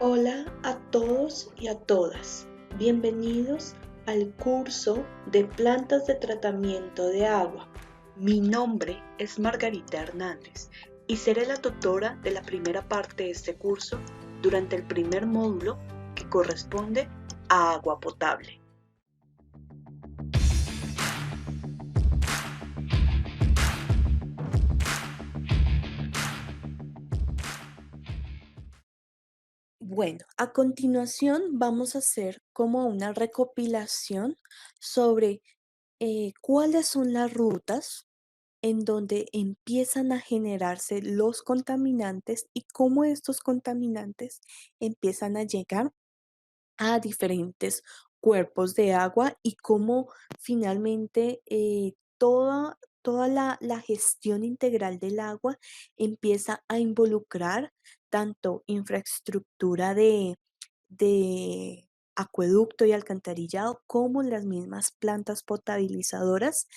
Hola a todos y a todas. Bienvenidos al curso de plantas de tratamiento de agua. Mi nombre es Margarita Hernández y seré la tutora de la primera parte de este curso durante el primer módulo que corresponde a agua potable. Bueno, a continuación vamos a hacer como una recopilación sobre cuáles son las rutas en donde empiezan a generarse los contaminantes y cómo estos contaminantes empiezan a llegar a diferentes cuerpos de agua y cómo finalmente toda la gestión integral del agua empieza a involucrar tanto infraestructura de acueducto y alcantarillado como las mismas plantas potabilizadoras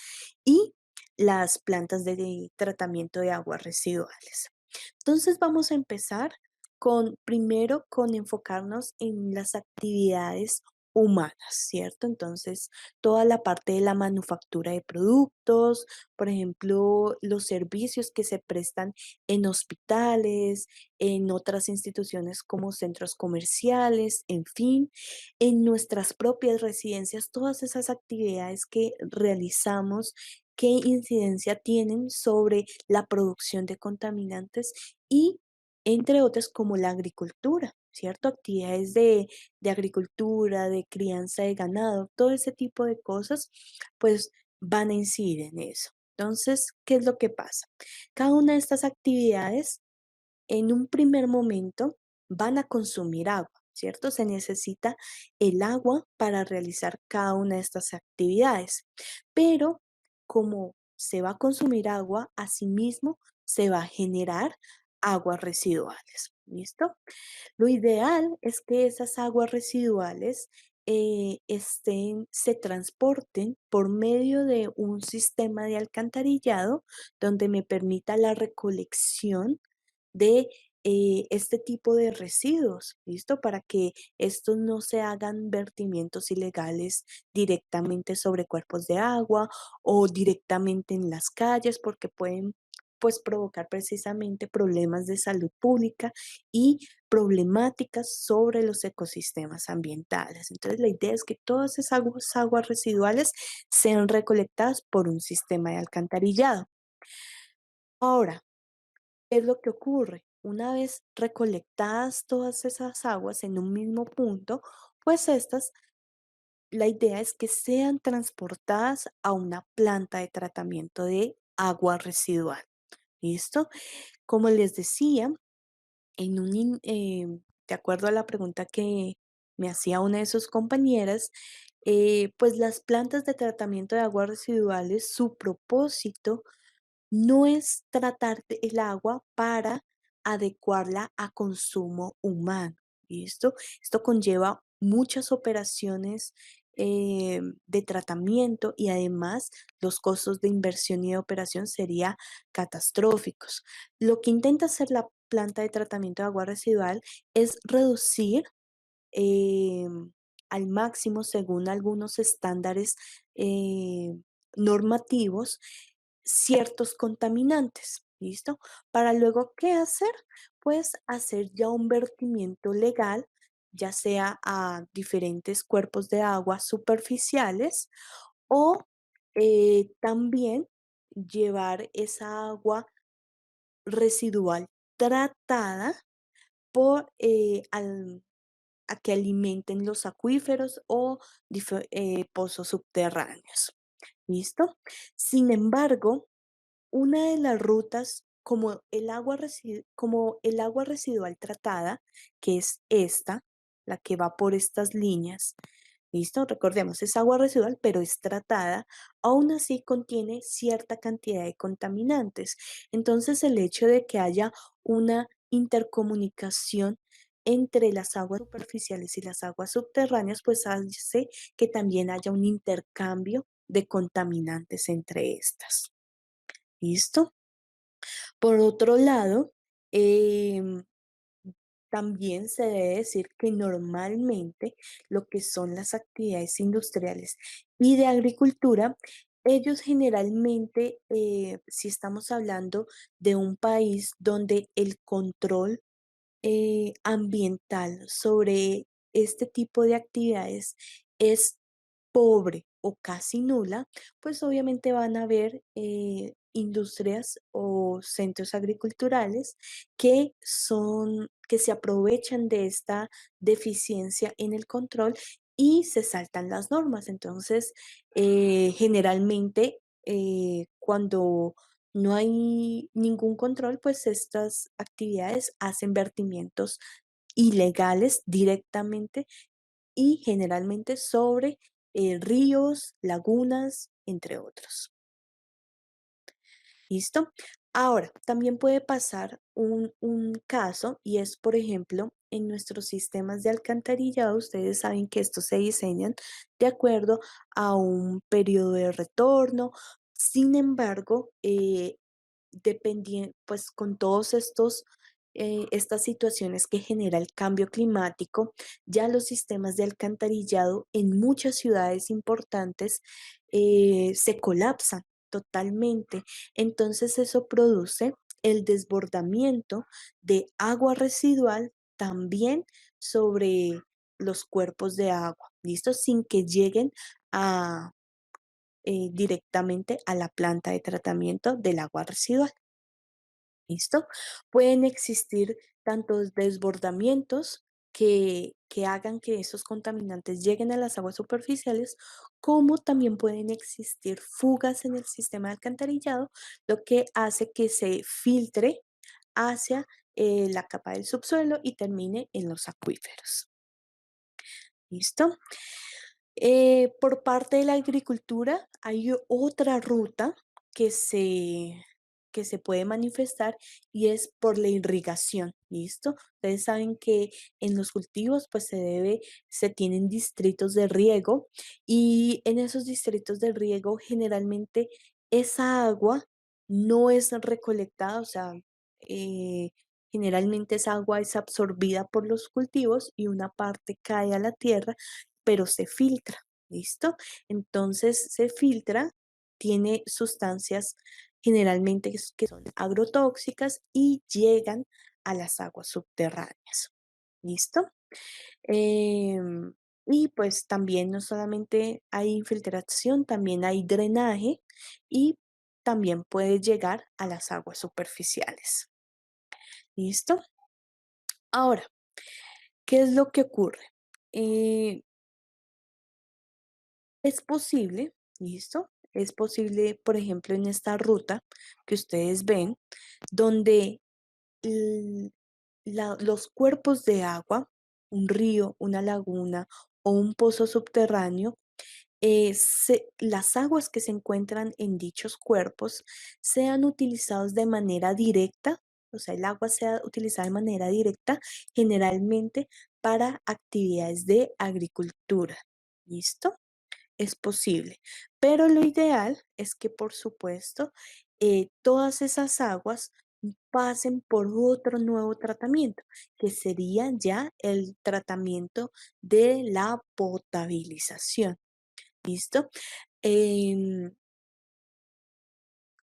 y las plantas de tratamiento de aguas residuales. Entonces vamos a empezar primero con enfocarnos en las actividades humanas, ¿cierto? Entonces, toda la parte de la manufactura de productos, por ejemplo, los servicios que se prestan en hospitales, en otras instituciones como centros comerciales, en fin, en nuestras propias residencias, todas esas actividades que realizamos, qué incidencia tienen sobre la producción de contaminantes y entre otras como la agricultura, ¿cierto? Actividades de agricultura, de crianza de ganado, todo ese tipo de cosas, pues van a incidir en eso. Entonces, ¿qué es lo que pasa? Cada una de estas actividades en un primer momento van a consumir agua, ¿cierto? Se necesita el agua para realizar cada una de estas actividades, pero como se va a consumir agua, asimismo se va a generar aguas residuales, ¿listo? Lo ideal es que esas aguas residuales se transporten por medio de un sistema de alcantarillado donde me permita la recolección de este tipo de residuos, ¿listo? Para que estos no se hagan vertimientos ilegales directamente sobre cuerpos de agua o directamente en las calles, porque pueden pues provocar precisamente problemas de salud pública y problemáticas sobre los ecosistemas ambientales. Entonces, la idea es que todas esas aguas residuales sean recolectadas por un sistema de alcantarillado. Ahora, ¿qué es lo que ocurre? Una vez recolectadas todas esas aguas en un mismo punto, pues la idea es que sean transportadas a una planta de tratamiento de agua residual. ¿Listo? Como les decía, de acuerdo a la pregunta que me hacía una de sus compañeras, pues las plantas de tratamiento de aguas residuales, su propósito no es tratar el agua para adecuarla a consumo humano, ¿listo? Esto conlleva muchas operaciones de tratamiento y además los costos de inversión y de operación serían catastróficos. Lo que intenta hacer la planta de tratamiento de agua residual es reducir al máximo, según algunos estándares eh, normativos, ciertos contaminantes, ¿listo? Para luego, ¿qué hacer? Pues hacer ya un vertimiento legal, ya sea a diferentes cuerpos de agua superficiales o también llevar esa agua residual tratada a que alimenten los acuíferos o pozos subterráneos. ¿Listo? Sin embargo, una de las rutas, como el agua residual tratada, que es esta, la que va por estas líneas, ¿listo? Recordemos, es agua residual, pero es tratada, aún así contiene cierta cantidad de contaminantes. Entonces, el hecho de que haya una intercomunicación entre las aguas superficiales y las aguas subterráneas, pues hace que también haya un intercambio de contaminantes entre estas. ¿Listo? Por otro lado, em, También se debe decir que normalmente lo que son las actividades industriales y de agricultura, ellos generalmente, si estamos hablando de un país donde el control ambiental sobre este tipo de actividades es pobre o casi nula, pues obviamente van a haber industrias o centros agriculturales que se aprovechan de esta deficiencia en el control y se saltan las normas. Entonces, generalmente, cuando no hay ningún control, pues estas actividades hacen vertimientos ilegales directamente y generalmente sobre ríos, lagunas, entre otros. ¿Listo? Ahora, también puede pasar un caso y es, por ejemplo, en nuestros sistemas de alcantarillado, ustedes saben que estos se diseñan de acuerdo a un periodo de retorno. Sin embargo, pues con todos estas situaciones que genera el cambio climático, ya los sistemas de alcantarillado en muchas ciudades importantes se colapsan totalmente. Entonces eso produce el desbordamiento de agua residual también sobre los cuerpos de agua, ¿listo? Sin que lleguen a, directamente a la planta de tratamiento del agua residual. ¿Listo? Pueden existir tantos desbordamientos que hagan que esos contaminantes lleguen a las aguas superficiales, como también pueden existir fugas en el sistema de alcantarillado, lo que hace que se filtre hacia la capa del subsuelo y termine en los acuíferos. ¿Listo? Por parte de la agricultura hay otra ruta que se, que se puede manifestar y es por la irrigación, ¿listo? Ustedes saben que en los cultivos pues se tienen distritos de riego y en esos distritos de riego generalmente esa agua no es recolectada, o sea, eh, generalmente esa agua es absorbida por los cultivos y una parte cae a la tierra pero se filtra, ¿listo? Entonces se filtra, tiene sustancias generalmente que son agrotóxicas y llegan a las aguas subterráneas, ¿listo? Em, y pues también no solamente hay infiltración, también hay drenaje y también puede llegar a las aguas superficiales, ¿listo? Ahora, ¿qué es lo que ocurre? Eh, Es posible, ¿listo? Es posible, por ejemplo, en esta ruta que ustedes ven, donde l- los cuerpos de agua, un río, una laguna o un pozo subterráneo, las aguas que se encuentran en dichos cuerpos sean utilizados de manera directa, o sea, el agua sea utilizada de manera directa, generalmente para actividades de agricultura. ¿Listo? Es posible, pero lo ideal es que, por supuesto, todas esas aguas pasen por otro nuevo tratamiento, que sería ya el tratamiento de la potabilización. ¿Listo? Em,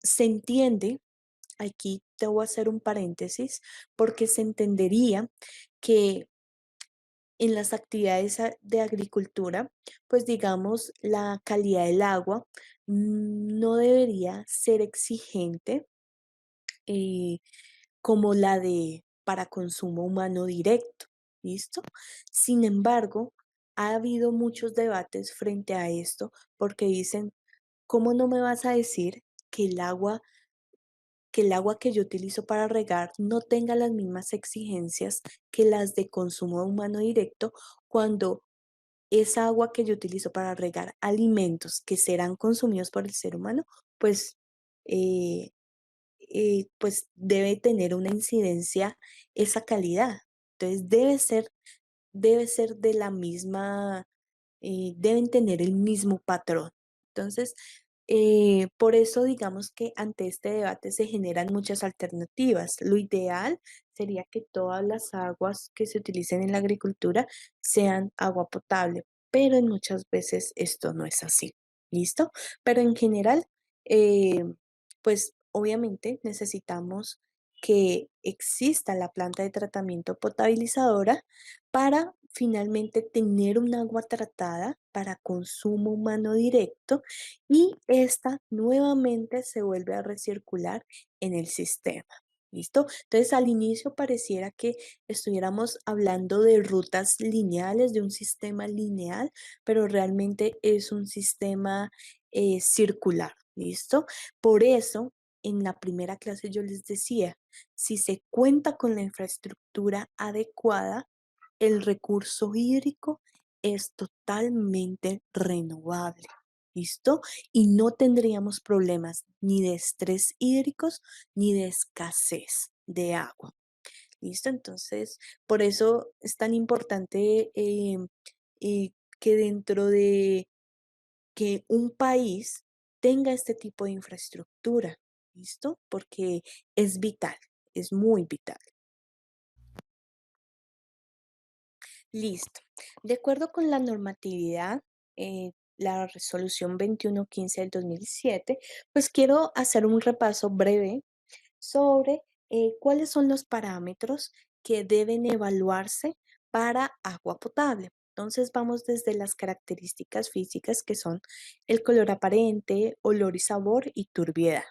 Se entiende, aquí te voy a hacer un paréntesis, porque se entendería que en las actividades de agricultura, pues digamos, la calidad del agua no debería ser exigente eh, como la de para consumo humano directo, ¿listo? Sin embargo, ha habido muchos debates frente a esto porque dicen, ¿cómo no me vas a decir que el agua que yo utilizo para regar no tenga las mismas exigencias que las de consumo humano directo cuando esa agua que yo utilizo para regar alimentos que serán consumidos por el ser humano, pues, eh, pues debe tener una incidencia esa calidad? Entonces debe ser de la misma, deben tener el mismo patrón. Entonces, por eso digamos que ante este debate se generan muchas alternativas. Lo ideal sería que todas las aguas que se utilicen en la agricultura sean agua potable, pero en muchas veces esto no es así, ¿listo? Pero en general, eh, pues obviamente necesitamos que exista la planta de tratamiento potabilizadora para finalmente tener un agua tratada para consumo humano directo y esta nuevamente se vuelve a recircular en el sistema. ¿Listo? Entonces, al inicio pareciera que estuviéramos hablando de rutas lineales, de un sistema lineal, pero realmente es un sistema circular. ¿Listo? Por eso, en la primera clase yo les decía, si se cuenta con la infraestructura adecuada, el recurso hídrico es totalmente renovable. ¿Listo? Y no tendríamos problemas ni de estrés hídricos ni de escasez de agua. ¿Listo? Entonces, por eso es tan importante que dentro de que un país tenga este tipo de infraestructura. ¿Listo? Porque es vital, es muy vital. Listo. De acuerdo con la normatividad, la resolución 2115 del 2007, pues quiero hacer un repaso breve sobre cuáles son los parámetros que deben evaluarse para agua potable. Entonces vamos desde las características físicas que son el color aparente, olor y sabor y turbiedad.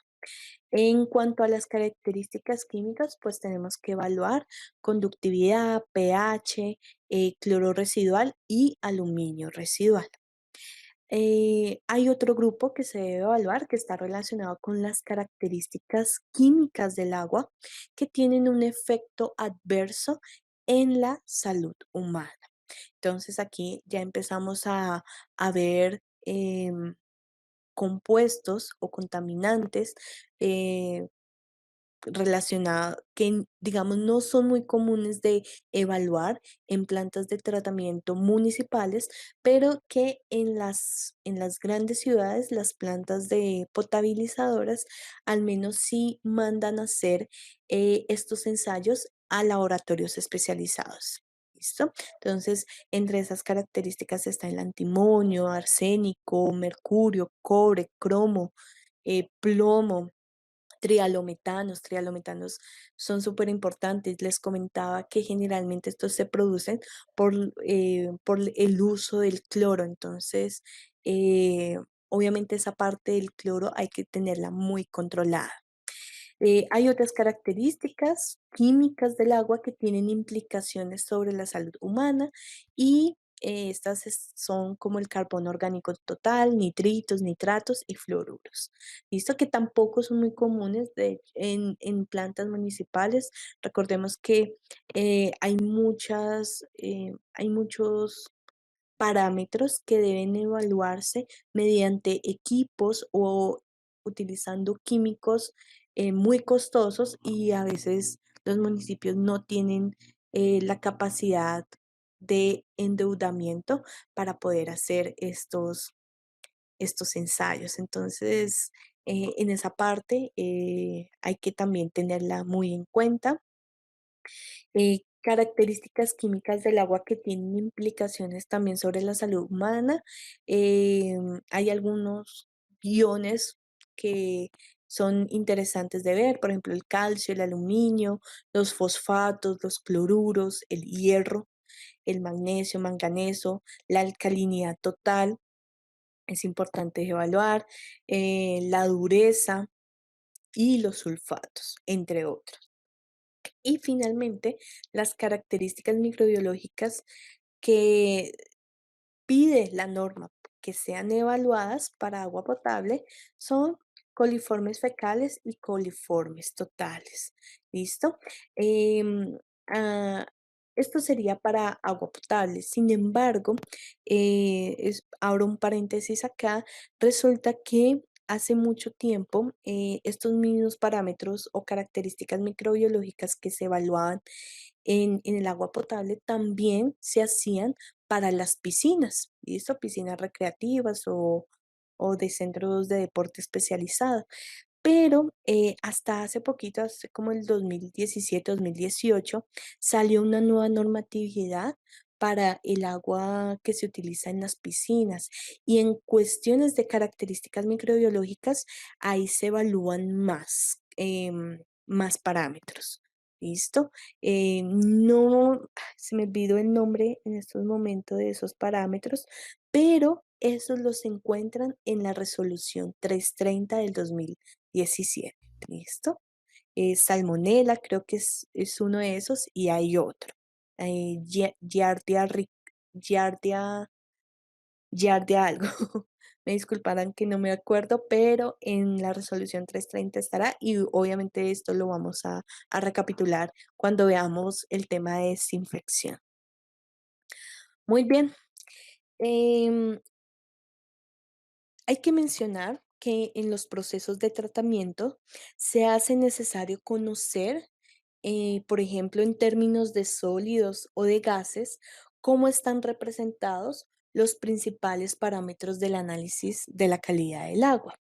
En cuanto a las características químicas, pues tenemos que evaluar conductividad, pH, cloro residual y aluminio residual. Hay otro grupo que se debe evaluar que está relacionado con las características químicas del agua que tienen un efecto adverso en la salud humana. Entonces aquí ya empezamos a ver compuestos o contaminantes eh, relacionados que, digamos, no son muy comunes de evaluar en plantas de tratamiento municipales, pero que en las grandes ciudades, las plantas de potabilizadoras, al menos sí mandan a hacer estos ensayos a laboratorios especializados. ¿Listo? Entonces, entre esas características está el antimonio, arsénico, mercurio, cobre, cromo, plomo, trialometanos son súper importantes. Les comentaba que generalmente estos se producen por el uso del cloro. Entonces, obviamente esa parte del cloro hay que tenerla muy controlada. Hay otras características químicas del agua que tienen implicaciones sobre la salud humana y son como el carbono orgánico total, nitritos, nitratos y fluoruros. Listo que tampoco son muy comunes en plantas municipales. Recordemos que hay muchos parámetros que deben evaluarse mediante equipos o utilizando químicos muy costosos y a veces los municipios no tienen la capacidad de endeudamiento para poder hacer estos ensayos. Entonces, en esa parte hay que también tenerla muy en cuenta. Características químicas del agua que tienen implicaciones también sobre la salud humana. Hay algunos iones que son interesantes de ver, por ejemplo, el calcio, el aluminio, los fosfatos, los cloruros, el hierro, el magnesio, manganeso, la alcalinidad total, es importante evaluar, la dureza y los sulfatos, entre otros. Y finalmente, las características microbiológicas que pide la norma que sean evaluadas para agua potable son coliformes fecales y coliformes totales. ¿Listo? Em, ah, Esto sería para agua potable. Sin embargo, abro un paréntesis acá, resulta que hace mucho tiempo estos mismos parámetros o características microbiológicas que se evaluaban en el agua potable también se hacían para las piscinas, ¿listo? Piscinas recreativas o de centros de deporte especializado. Pero, hasta hace poquito, hace como el 2017, 2018, salió una nueva normatividad para el agua que se utiliza en las piscinas, y en cuestiones de características microbiológicas, ahí se evalúan más, más parámetros, ¿listo? No, se me olvidó el nombre en estos momentos de esos parámetros, pero esos los encuentran en la resolución 330 del 2017, ¿listo? Salmonella, creo que es uno de esos, y hay otro. Giardia, Giardia algo. Me disculparán que no me acuerdo, pero en la resolución 330 estará, y obviamente esto lo vamos a recapitular cuando veamos el tema de desinfección. Muy bien. em, Hay que mencionar que en los procesos de tratamiento se hace necesario conocer, por ejemplo, en términos de sólidos o de gases, cómo están representados los principales parámetros del análisis de la calidad del agua.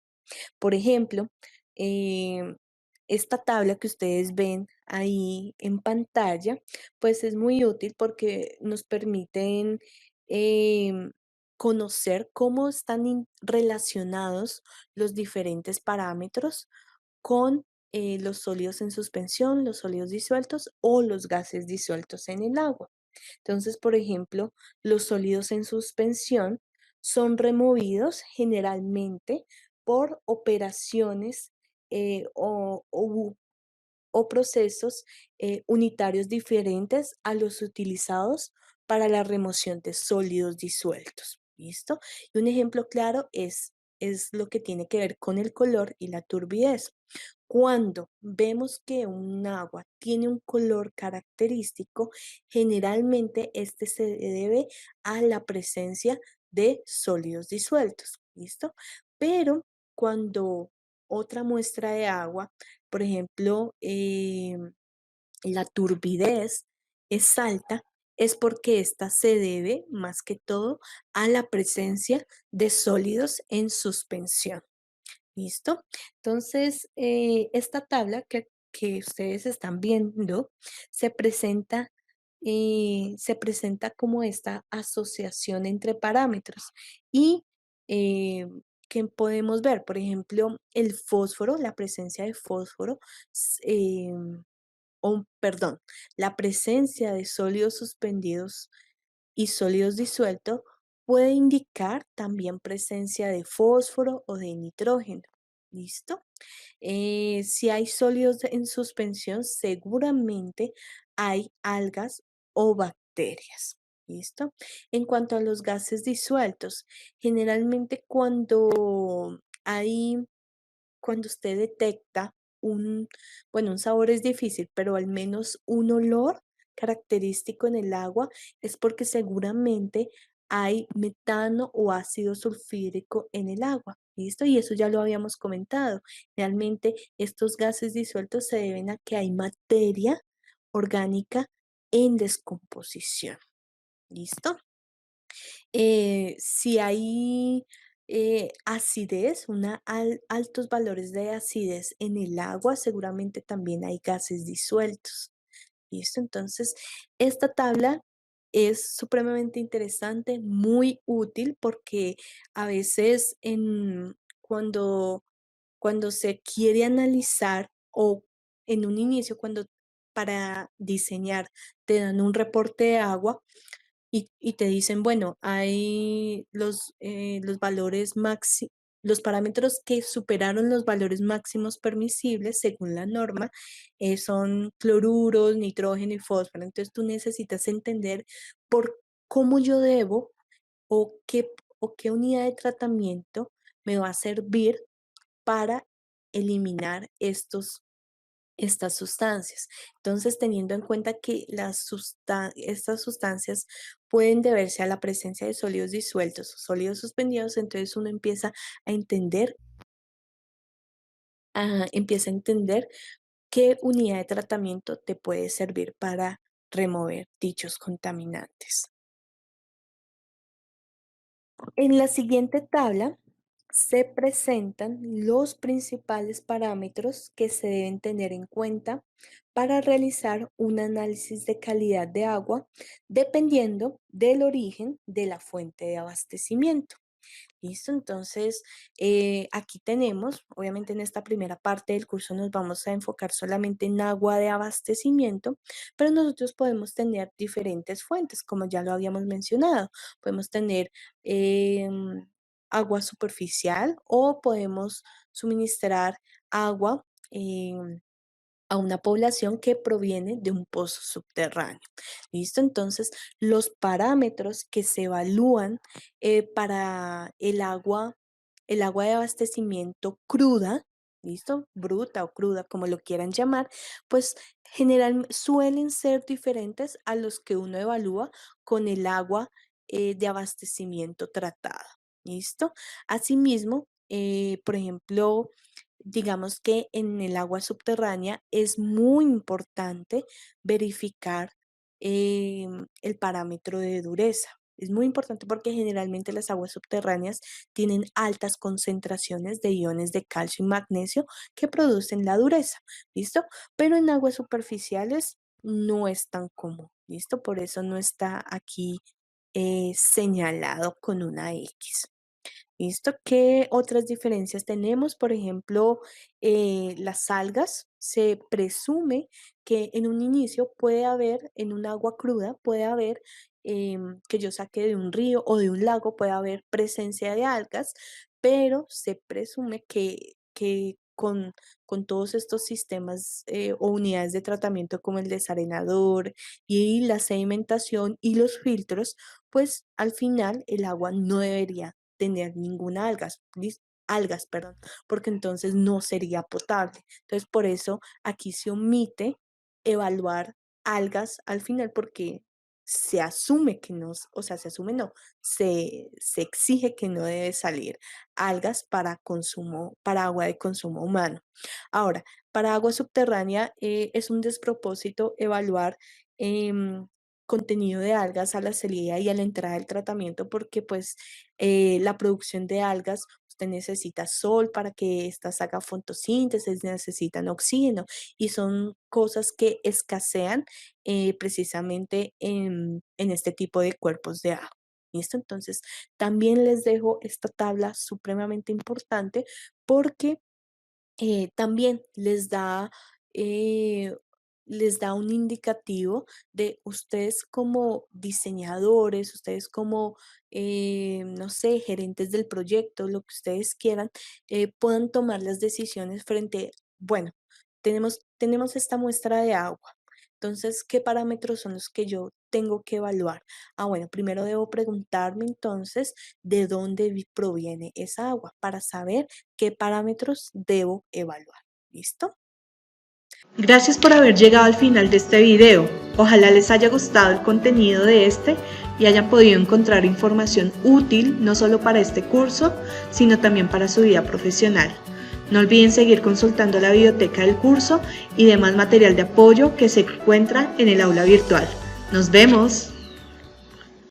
Por ejemplo, em, esta tabla que ustedes ven ahí en pantalla, pues es muy útil porque nos permiten em, conocer cómo están relacionados los diferentes parámetros con los sólidos en suspensión, los sólidos disueltos o los gases disueltos en el agua. Entonces, por ejemplo, los sólidos en suspensión son removidos generalmente por operaciones o procesos unitarios diferentes a los utilizados para la remoción de sólidos disueltos. ¿Listo? Y un ejemplo claro es lo que tiene que ver con el color y la turbidez. Cuando vemos que un agua tiene un color característico, generalmente este se debe a la presencia de sólidos disueltos, ¿listo? Pero cuando otra muestra de agua, por ejemplo, la turbidez es alta, es porque esta se debe más que todo a la presencia de sólidos en suspensión. ¿Listo? Entonces, esta tabla que ustedes están viendo se presenta, se presenta como esta asociación entre parámetros y eh, que podemos ver, por ejemplo, el fósforo, la presencia de fósforo, perdón, la presencia de sólidos suspendidos y sólidos disueltos puede indicar también presencia de fósforo o de nitrógeno. ¿Listo? Si hay sólidos en suspensión, seguramente hay algas o bacterias. ¿Listo? En cuanto a los gases disueltos, generalmente cuando usted detecta bueno, un sabor es difícil, pero al menos un olor característico en el agua, es porque seguramente hay metano o ácido sulfúrico en el agua, ¿listo? Y eso ya lo habíamos comentado. Realmente estos gases disueltos se deben a que hay materia orgánica en descomposición, ¿listo? Si hay acidez, altos valores de acidez en el agua, seguramente también hay gases disueltos. ¿Listo? Entonces, esta tabla es supremamente interesante, muy útil porque a veces cuando se quiere analizar o en un inicio, cuando para diseñar te dan un reporte de agua, y te dicen, bueno, hay los valores los parámetros que superaron los valores máximos permisibles según la norma, son cloruros, nitrógeno y fósforo. Entonces tú necesitas entender por cómo yo debo o qué unidad de tratamiento me va a servir para eliminar estas sustancias. Entonces, teniendo en cuenta que estas sustancias pueden deberse a la presencia de sólidos disueltos o sólidos suspendidos, entonces uno empieza a entender qué unidad de tratamiento te puede servir para remover dichos contaminantes. En la siguiente tabla se presentan los principales parámetros que se deben tener en cuenta para realizar un análisis de calidad de agua dependiendo del origen de la fuente de abastecimiento. ¿Listo? Entonces, aquí tenemos, obviamente en esta primera parte del curso nos vamos a enfocar solamente en agua de abastecimiento, pero nosotros podemos tener diferentes fuentes, como ya lo habíamos mencionado. Podemos tener agua superficial o podemos suministrar agua. A una población que proviene de un pozo subterráneo. ¿Listo? Entonces, los parámetros que se evalúan para el agua de abastecimiento cruda, ¿listo? Bruta o cruda, como lo quieran llamar, pues suelen ser diferentes a los que uno evalúa con el agua de abastecimiento tratada. ¿Listo? Asimismo, por ejemplo, digamos que en el agua subterránea es muy importante verificar el parámetro de dureza. Es muy importante porque generalmente las aguas subterráneas tienen altas concentraciones de iones de calcio y magnesio que producen la dureza, ¿listo? Pero en aguas superficiales no es tan común, ¿listo? Por eso no está aquí señalado con una X. ¿Listo? ¿Qué otras diferencias tenemos? Por ejemplo, las algas. Se presume que en un inicio puede haber, en un agua cruda, puede haber, que yo saque de un río o de un lago, puede haber presencia de algas, pero se presume que con todos estos sistemas o unidades de tratamiento como el desarenador y la sedimentación y los filtros, pues al final el agua no debería tener ninguna algas, perdón, porque entonces no sería potable. Entonces, por eso aquí se omite evaluar algas al final porque se asume que no, o sea, se asume no, se exige que no debe salir algas para consumo, para agua de consumo humano. Ahora, para agua subterránea es un despropósito evaluar contenido de algas a la salida y a la entrada del tratamiento porque pues la producción de algas, usted necesita sol para que éstas haga fotosíntesis, necesitan oxígeno y son cosas que escasean precisamente en este tipo de cuerpos de agua. ¿Listo? Entonces, también les dejo esta tabla supremamente importante porque también les da un indicativo de ustedes como diseñadores, ustedes como, no sé, gerentes del proyecto, lo que ustedes quieran, puedan tomar las decisiones frente, bueno, tenemos esta muestra de agua. Entonces, ¿qué parámetros son los que yo tengo que evaluar? Ah, bueno, primero debo preguntarme entonces de dónde proviene esa agua para saber qué parámetros debo evaluar. ¿Listo? Gracias por haber llegado al final de este video. Ojalá les haya gustado el contenido de este y hayan podido encontrar información útil no solo para este curso, sino también para su vida profesional. No olviden seguir consultando la biblioteca del curso y demás material de apoyo que se encuentra en el aula virtual. ¡Nos vemos!